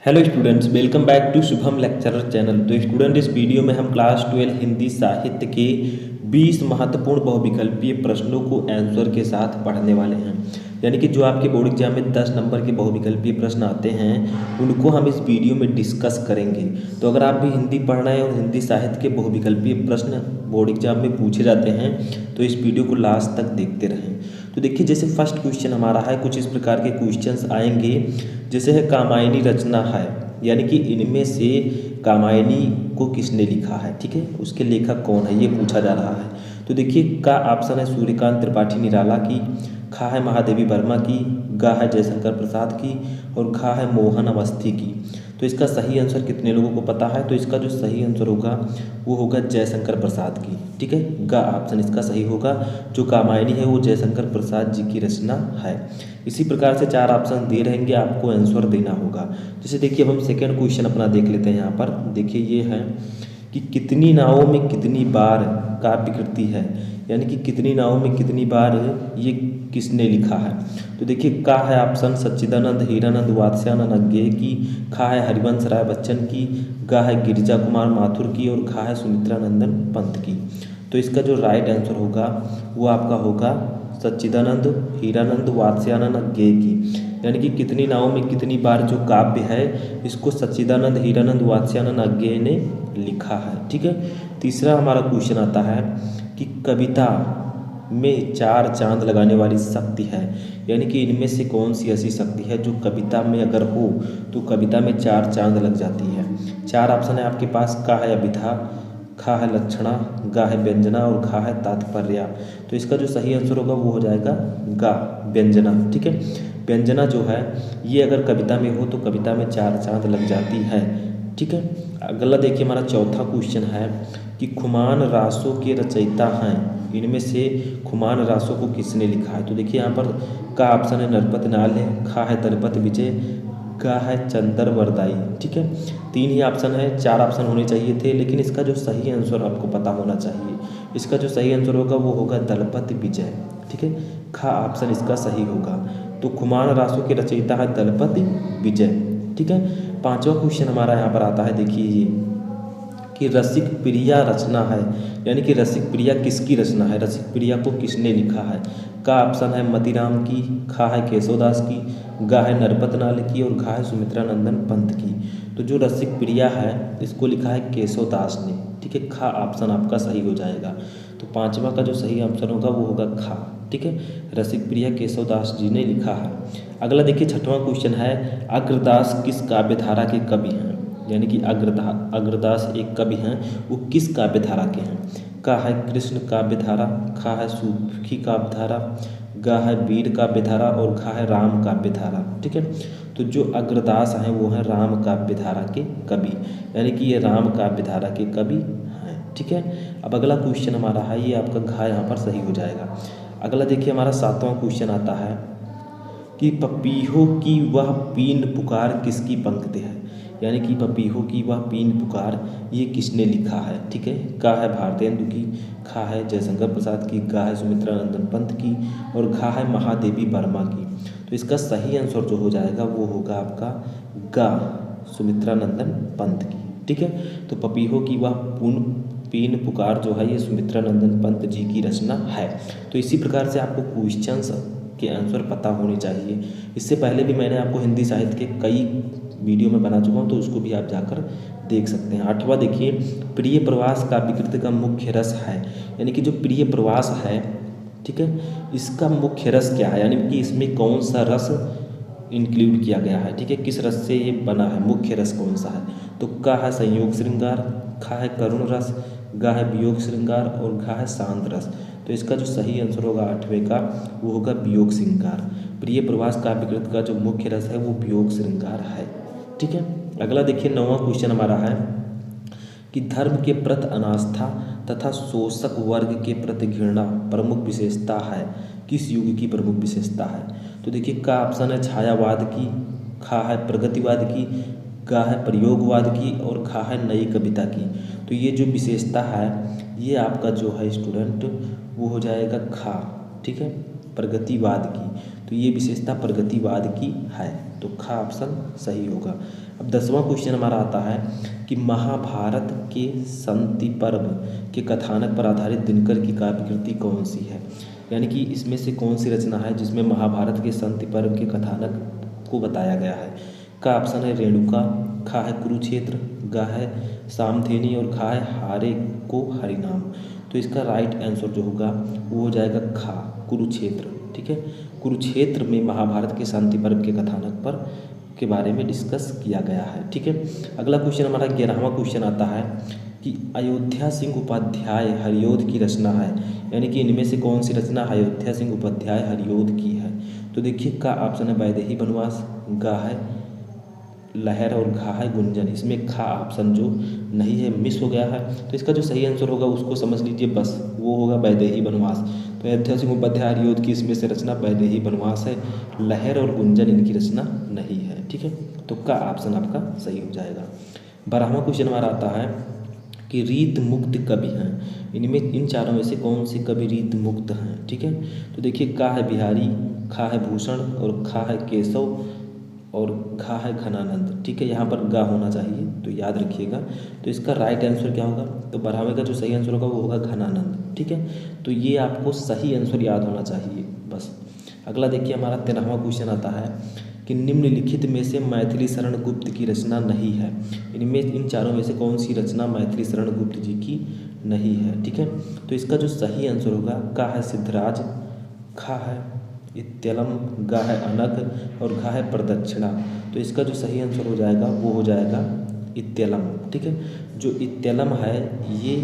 Hello students, welcome back to Shubham lecturer channel. तो student, इस video में हम क्लास 12 हिंदी साहित्य के 20 महत्वपूर्ण बहुविकल्पीय प्रश्नों को आंसर के साथ पढ़ने वाले हैं। यानी कि जो आपके बोर्ड एग्जाम में 10 नंबर के बहुविकल्पीय प्रश्न आते हैं उनको हम इस वीडियो में डिस्कस करेंगे। तो अगर आप भी हिंदी पढ़ रहे हैं और हिंदी साहित्य के बहुविकल्पीय प्रश्न बोर्ड एग्जाम में पूछे जाते हैं तो इस वीडियो को लास्ट तक देखते रहें। तो देखिए, जैसे फर्स्ट क्वेश्चन हमारा है, कुछ इस प्रकार के क्वेश्चंस आएंगे। जैसे है कामायनी रचना है, यानी कि इनमें से कामायनी को किसने लिखा है, ठीक है, उसके लेखक कौन है, ये पूछा जा रहा है। तो देखिए, का ऑप्शन है सूर्यकांत त्रिपाठी निराला की, खा है महादेवी वर्मा की, गा है जयशंकर प्रसाद की और खा है मोहन अवस्थी की। तो इसका सही आंसर कितने लोगों को पता है? तो इसका जो सही आंसर होगा वो होगा जयशंकर प्रसाद की, ठीक है, गा ऑप्शन इसका सही होगा। जो कामायनी है वो जयशंकर प्रसाद जी की रचना है। इसी प्रकार से 4 ऑप्शन दे रहेंगे, आपको आंसर देना होगा। जैसे देखिए, अब हम सेकेंड क्वेश्चन अपना देख लेते हैं। यहाँ पर देखिए, ये है कि कितनी नावों में कितनी बार काव्य कृति है, यानी कि कितनी नावों में कितनी बार ये किसने लिखा है। तो देखिए, का है ऑप्शन सच्चिदानंद हीरानंद वात्स्यायन अज्ञेय की, खा है हरिवंश राय बच्चन की, गा है गिरिजा कुमार माथुर की और खा है सुमित्रा नंदन पंत की। तो इसका जो राइट आंसर होगा वो आपका होगा सच्चिदानंद हीरानंद वात्स्यायन अज्ञेय की। यानी कि कितनी नावों में कितनी बार जो काव्य है इसको सच्चिदानंद हीरानंद वात्स्यायन अज्ञेय ने लिखा है, ठीक है। तीसरा हमारा क्वेश्चन आता है कि कविता में 4 चांद लगाने वाली शक्ति है, यानी कि इनमें से कौन सी ऐसी शक्ति है जो कविता में अगर हो तो कविता में 4 चांद लग जाती है। 4 ऑप्शन है आपके पास, का है अभिधा, खा है लक्षणा, गा है व्यंजना और खा है तात्पर्य। तो इसका जो सही आंसर होगा वो हो जाएगा गा व्यंजना, ठीक है। व्यंजना जो है ये अगर कविता में हो तो कविता में 4 चांद लग जाती है, ठीक है। अगला देखिए, हमारा चौथा क्वेश्चन है कि खुमान रासों के रचयिता हैं, इनमें से खुमान रासों को किसने लिखा है। तो देखिए, यहाँ पर का ऑप्शन है नरपत नाल्य, खा है दलपत विजय, गा है चंदर वरदाई, ठीक है। 3 ही ऑप्शन है, 4 ऑप्शन होने चाहिए थे, लेकिन इसका जो सही आंसर आपको पता होना चाहिए। इसका जो सही आंसर होगा वो होगा दलपत विजय, ठीक है, खा ऑप्शन इसका सही होगा। तो खुमान रासों के रचयिता है दलपत विजय, ठीक है। 5वां क्वेश्चन हमारा यहाँ पर आता है, देखिए ये कि रसिक प्रिया रचना है, यानी कि रसिक प्रिया किसकी रचना है, रसिक प्रिया को किसने लिखा है। का ऑप्शन है मतीराम की, खा है केशवदास की, गा है नरपत नाल की और घा है सुमित्रा नंदन पंत की। तो जो रसिक प्रिया है इसको लिखा है केशवदास ने, ठीक है, खा ऑप्शन आपका सही हो जाएगा। तो 5वां का जो सही ऑप्शन होगा वो होगा खा, ठीक है, रसिक प्रिया केशवदास जी ने लिखा है। अगला देखिए, 6वां क्वेश्चन है अग्रदास किस काव्यधारा के कवि हैं, यानी कि अग्रदास एक कवि हैं, वो किस काव्यधारा के हैं। का है कृष्ण काव्यधारा, खा है सूफी काव्यधारा, गा है वीर काव्यधारा और खा है राम काव्यधारा, ठीक है। तो जो अग्रदास हैं वो हैं राम काव्यधारा के कवि, यानी कि ये राम काव्यधारा के कवि हैं, ठीक है। अब अगला क्वेश्चन हमारा है, ये आपका घा यहाँ पर सही हो जाएगा। अगला देखिए, हमारा 7वां क्वेश्चन आता है कि पपीहों की वह पीन पुकार किसकी पंक्ति है, यानी कि पपीहों की वह पीन पुकार ये किसने लिखा है, ठीक है। का है भारतेंदु की, खा है जयशंकर प्रसाद की, गा है सुमित्रा नंदन पंत की और घा है महादेवी वर्मा की। तो इसका सही आंसर जो हो जाएगा वो होगा आपका गा सुमित्रा नंदन पंत की, ठीक है। तो पपीहों की वह पीन पुकार जो है ये सुमित्रा नंदन पंत जी की रचना है। तो इसी प्रकार से आपको क्वेश्चंस के आंसर पता होने चाहिए। इससे पहले भी मैंने आपको हिंदी साहित्य के कई वीडियो में बना चुका हूँ, तो उसको भी आप जाकर देख सकते हैं। 8वां देखिए, प्रिय प्रवास काव्य कृति का मुख्य रस है, यानी कि जो प्रिय प्रवास है, ठीक है, इसका मुख्य रस क्या है, यानी कि इसमें कौन सा रस इंक्लूड किया गया है, ठीक है, किस रस से ये बना है, मुख्य रस कौन सा है। तो का है संयोग श्रृंगार, खा है करुण रस, गा है वियोग श्रृंगार और घा है शांत रस। तो इसका जो सही आंसर होगा 8वें का वो होगा वियोग श्रृंगार। प्रिय प्रवास काव्य कृति का जो मुख्य रस है वो वियोग श्रृंगार है, ठीक है। अगला देखिए, 9वां क्वेश्चन हमारा है कि धर्म के प्रति अनास्था तथा शोषक वर्ग के प्रति घृणा प्रमुख विशेषता है, किस युग की प्रमुख विशेषता है। तो देखिए, का ऑप्शन है छायावाद की, खा है प्रगतिवाद की, गा है प्रयोगवाद की और खा है नई कविता की। तो ये जो विशेषता है ये आपका जो है स्टूडेंट वो हो जाएगा खा, ठीक है, प्रगतिवाद की। तो ये विशेषता प्रगतिवाद की है, तो खा ऑप्शन सही होगा। अब 10वां क्वेश्चन हमारा आता है कि महाभारत के शांति पर्व के कथानक पर आधारित दिनकर की काव्य कृति कौन सी है, यानी कि इसमें से कौन सी रचना है जिसमें महाभारत के शांति पर्व के कथानक को बताया गया है। का ऑप्शन है रेणुका, खा है कुरुक्षेत्र, गा है सामधेनी और खा है हारे को हरिनाम। तो इसका राइट आंसर जो होगा वो हो जाएगा खा कुरुक्षेत्र। ठीक है, कुरुक्षेत्र में महाभारत के शांति पर्व के कथानक पर के बारे में डिस्कस किया गया है। ठीक है, अगला क्वेश्चन हमारा 11वां क्वेश्चन आता है कि अयोध्या सिंह उपाध्याय हरिऔध की रचना है, यानी कि इनमें से कौन सी रचना अयोध्या सिंह उपाध्याय हरिऔध की है। तो देखिए का ऑप्शन है वैदेही वनवास, गा है लहर और घा है गुंजन। इसमें खा ऑप्शन जो नहीं है मिस हो गया है, तो इसका जो सही आंसर होगा उसको समझ लीजिए, बस वो होगा वैदेही वनवास। तो अयोध्या सिंह उपाध्याय हरिऔध की इसमें से रचना वैदेही वनवास है, लहर और गुंजन इनकी रचना नहीं है। ठीक है, तो का ऑप्शन आपका सही हो जाएगा। 12वां क्वेश्चन हमारा आता है कि रीत मुक्त कवि हैं, इनमें इन चारों में से कौन से कवि रीत मुक्त हैं। ठीक है, तो देखिए का है बिहारी, खा है भूषण और खा है केशव और घा है घनानंद। ठीक है, यहाँ पर गा होना चाहिए तो याद रखिएगा। तो इसका राइट आंसर क्या होगा, तो 12वें का जो सही आंसर होगा वो होगा घनानंद। ठीक है, तो ये आपको सही आंसर याद होना चाहिए बस। अगला देखिए हमारा 13वां क्वेश्चन आता है कि निम्नलिखित में से मैथिली शरण गुप्त की रचना नहीं है, इनमें इन चारों में से कौन सी रचना मैथिली शरण गुप्त जी की नहीं है। ठीक है, तो इसका जो सही आंसर होगा का है सिद्धराज, खा है इत्यलम, गा है अनघ और घा है प्रदक्षिणा। तो इसका जो सही आंसर हो जाएगा वो हो जाएगा इत्यलम। ठीक है, जो इत्यलम है ये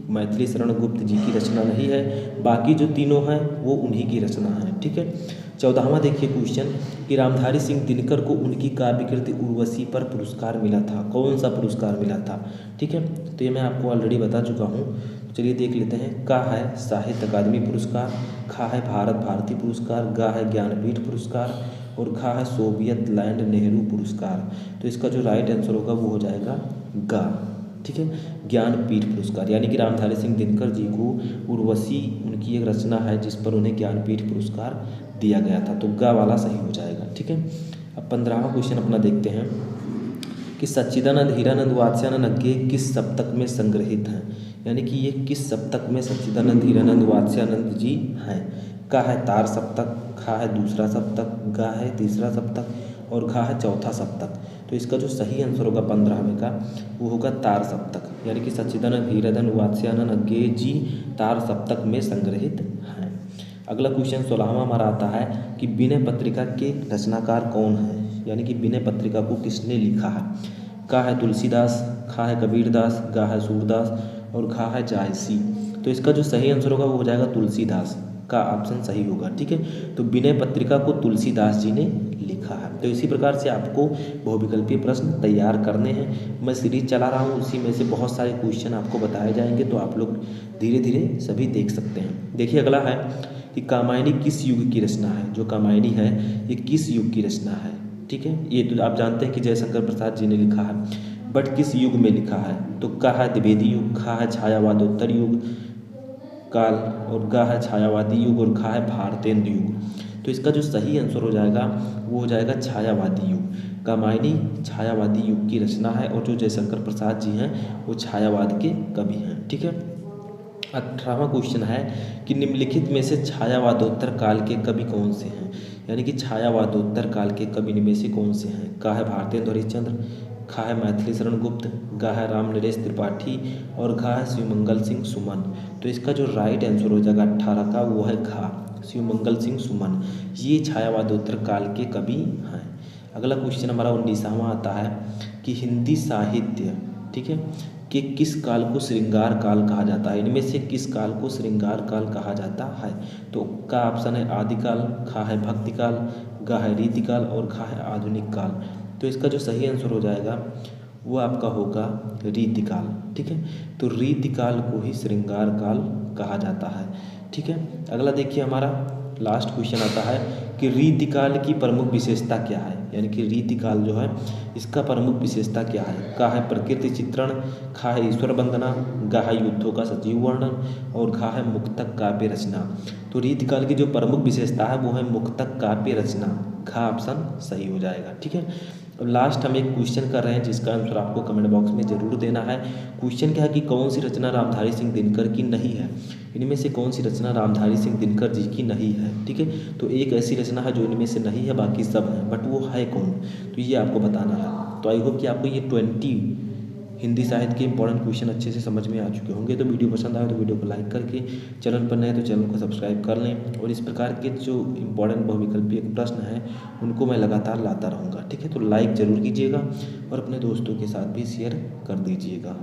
मैथिली शरण गुप्त जी की रचना नहीं है, बाकी जो तीनों हैं वो उन्हीं की रचना है। ठीक है, 14वां देखिए क्वेश्चन कि रामधारी सिंह दिनकर को उनकी काव्य कृति उर्वशी पर पुरस्कार मिला था, कौन सा पुरस्कार मिला था। ठीक है, तो ये मैं आपको ऑलरेडी बता चुका हूँ, चलिए देख लेते हैं। का है साहित्य अकादमी पुरस्कार, खा है भारत भारती पुरस्कार, गा है ज्ञानपीठ पुरस्कार और खा है सोवियत लैंड नेहरू पुरस्कार। तो इसका जो राइट आंसर होगा वो हो जाएगा गा। ठीक है, ज्ञानपीठ पुरस्कार, यानी कि रामधारी सिंह दिनकर जी को उर्वशी उनकी एक रचना है जिस पर उन्हें ज्ञानपीठ पुरस्कार दिया गया था, तो गा वाला सही हो जाएगा। ठीक है, अब 15वां क्वेश्चन अपना देखते हैं कि सच्चिदानंद हीरानंद वात्स्यानंद अज्ञेय किस सप्तक में संग्रहित हैं, यानी कि ये किस सप्तक में सच्चिदानंद हीरानंद वात्स्यानंद जी हैं। का है तार सप्तक, खा है दूसरा सप्तक, गा है तीसरा सप्तक और घा है चौथा सप्तक। तो इसका जो सही आंसर होगा 15वें का वो होगा तार सप्तक, यानी कि सच्चिदानंद हीरानंद वात्स्यानंद अज्ञेय जी तार सप्तक में संग्रहित हैं। अगला क्वेश्चन 16वां हमारा आता है कि विनय पत्रिका के रचनाकार कौन है, यानी कि विनय पत्रिका को किसने लिखा है। का है तुलसीदास, खा है कबीरदास, गा है सूरदास और खा है जायसी। तो इसका जो सही आंसर होगा वो हो जाएगा तुलसीदास, का ऑप्शन सही होगा। ठीक है, तो विनय पत्रिका को तुलसीदास जी ने लिखा है। तो इसी प्रकार से आपको बहुविकल्पीय प्रश्न तैयार करने हैं, मैं सीरीज चला रहा हूँ, उसी में से बहुत सारे क्वेश्चन आपको बताए जाएंगे, तो आप लोग धीरे धीरे सभी देख सकते हैं। देखिए अगला है कि कामायनी किस युग की रचना है, जो कामायनी है ये किस युग की रचना है। ठीक है, ये तो आप जानते हैं कि जयशंकर प्रसाद जी ने लिखा है, बट किस युग में लिखा है। तो का है द्विवेदी युग, खा है छायावादोत्तर युग काल और गा है छायावादी युग और खा है भारतेंदु युग। तो इसका जो सही आंसर हो जाएगा वो हो जाएगा छायावादी युग। कामायनी छायावादी युग की रचना है और जो जयशंकर प्रसाद जी हैं वो छायावाद के कवि हैं। ठीक है, 18वां क्वेश्चन है कि निम्नलिखित में से छायावादोत्तर काल के कवि कौन से हैं, यानी कि छायावादोत्तर काल के कवि इनमें से कौन से हैं। का है भारतेंदु हरिश्चंद्र, खा है मैथिली शरण गुप्त, गा है राम नरेश त्रिपाठी और घा है शिवमंगल सिंह सुमन। तो इसका जो राइट आंसर हो जाएगा 18 का वो है घा, शिवमंगल सिंह सुमन, ये छायावादोत्तर काल के कवि हैं। अगला क्वेश्चन हमारा 19वां आता है कि हिंदी साहित्य, ठीक है, कि किस काल को श्रृंगार काल कहा जाता है, इनमें से किस काल को श्रृंगार काल कहा जाता है। तो का ऑप्शन है आदिकाल, खा है भक्ति काल, गा है रीतिकाल और खा है आधुनिक काल। तो इसका जो सही आंसर हो जाएगा वो आपका होगा रीतिकाल। ठीक है, तो रीतिकाल को ही श्रृंगार काल कहा जाता है। ठीक है, अगला देखिए हमारा लास्ट क्वेश्चन आता है कि रीतिकाल की प्रमुख विशेषता क्या है, यानी कि रीतिकाल जो है इसका प्रमुख विशेषता क्या है। का है प्रकृति चित्रण, खा है ईश्वर वंदना, गा है युद्धों का सजीव वर्णन और घा है मुक्तक काव्य रचना। तो रीतिकाल की जो प्रमुख विशेषता है वो है मुक्तक काव्य रचना, घा ऑप्शन सही हो जाएगा। ठीक है, अब लास्ट हम एक क्वेश्चन कर रहे हैं जिसका आंसर आपको कमेंट बॉक्स में ज़रूर देना है। क्वेश्चन क्या है कि कौन सी रचना रामधारी सिंह दिनकर की नहीं है। इनमें से कौन सी रचना रामधारी सिंह दिनकर जी की नहीं है। ठीक है, तो एक ऐसी रचना है जो इनमें से नहीं है, बाकी सब हैं, बट वो है कौन, तो ये आपको बताना है। तो आई होप कि आपको ये 20 हिंदी साहित्य के इंपॉर्टेंट क्वेश्चन अच्छे से समझ में आ चुके होंगे। तो वीडियो पसंद आए तो वीडियो को लाइक करके, चैनल पर नए तो चैनल को सब्सक्राइब कर लें और इस प्रकार के जो इंपॉर्टेंट बहुविकल्पीय प्रश्न हैं उनको मैं लगातार लाता रहूँगा। ठीक है, तो लाइक ज़रूर कीजिएगा और अपने दोस्तों के साथ भी शेयर कर दीजिएगा।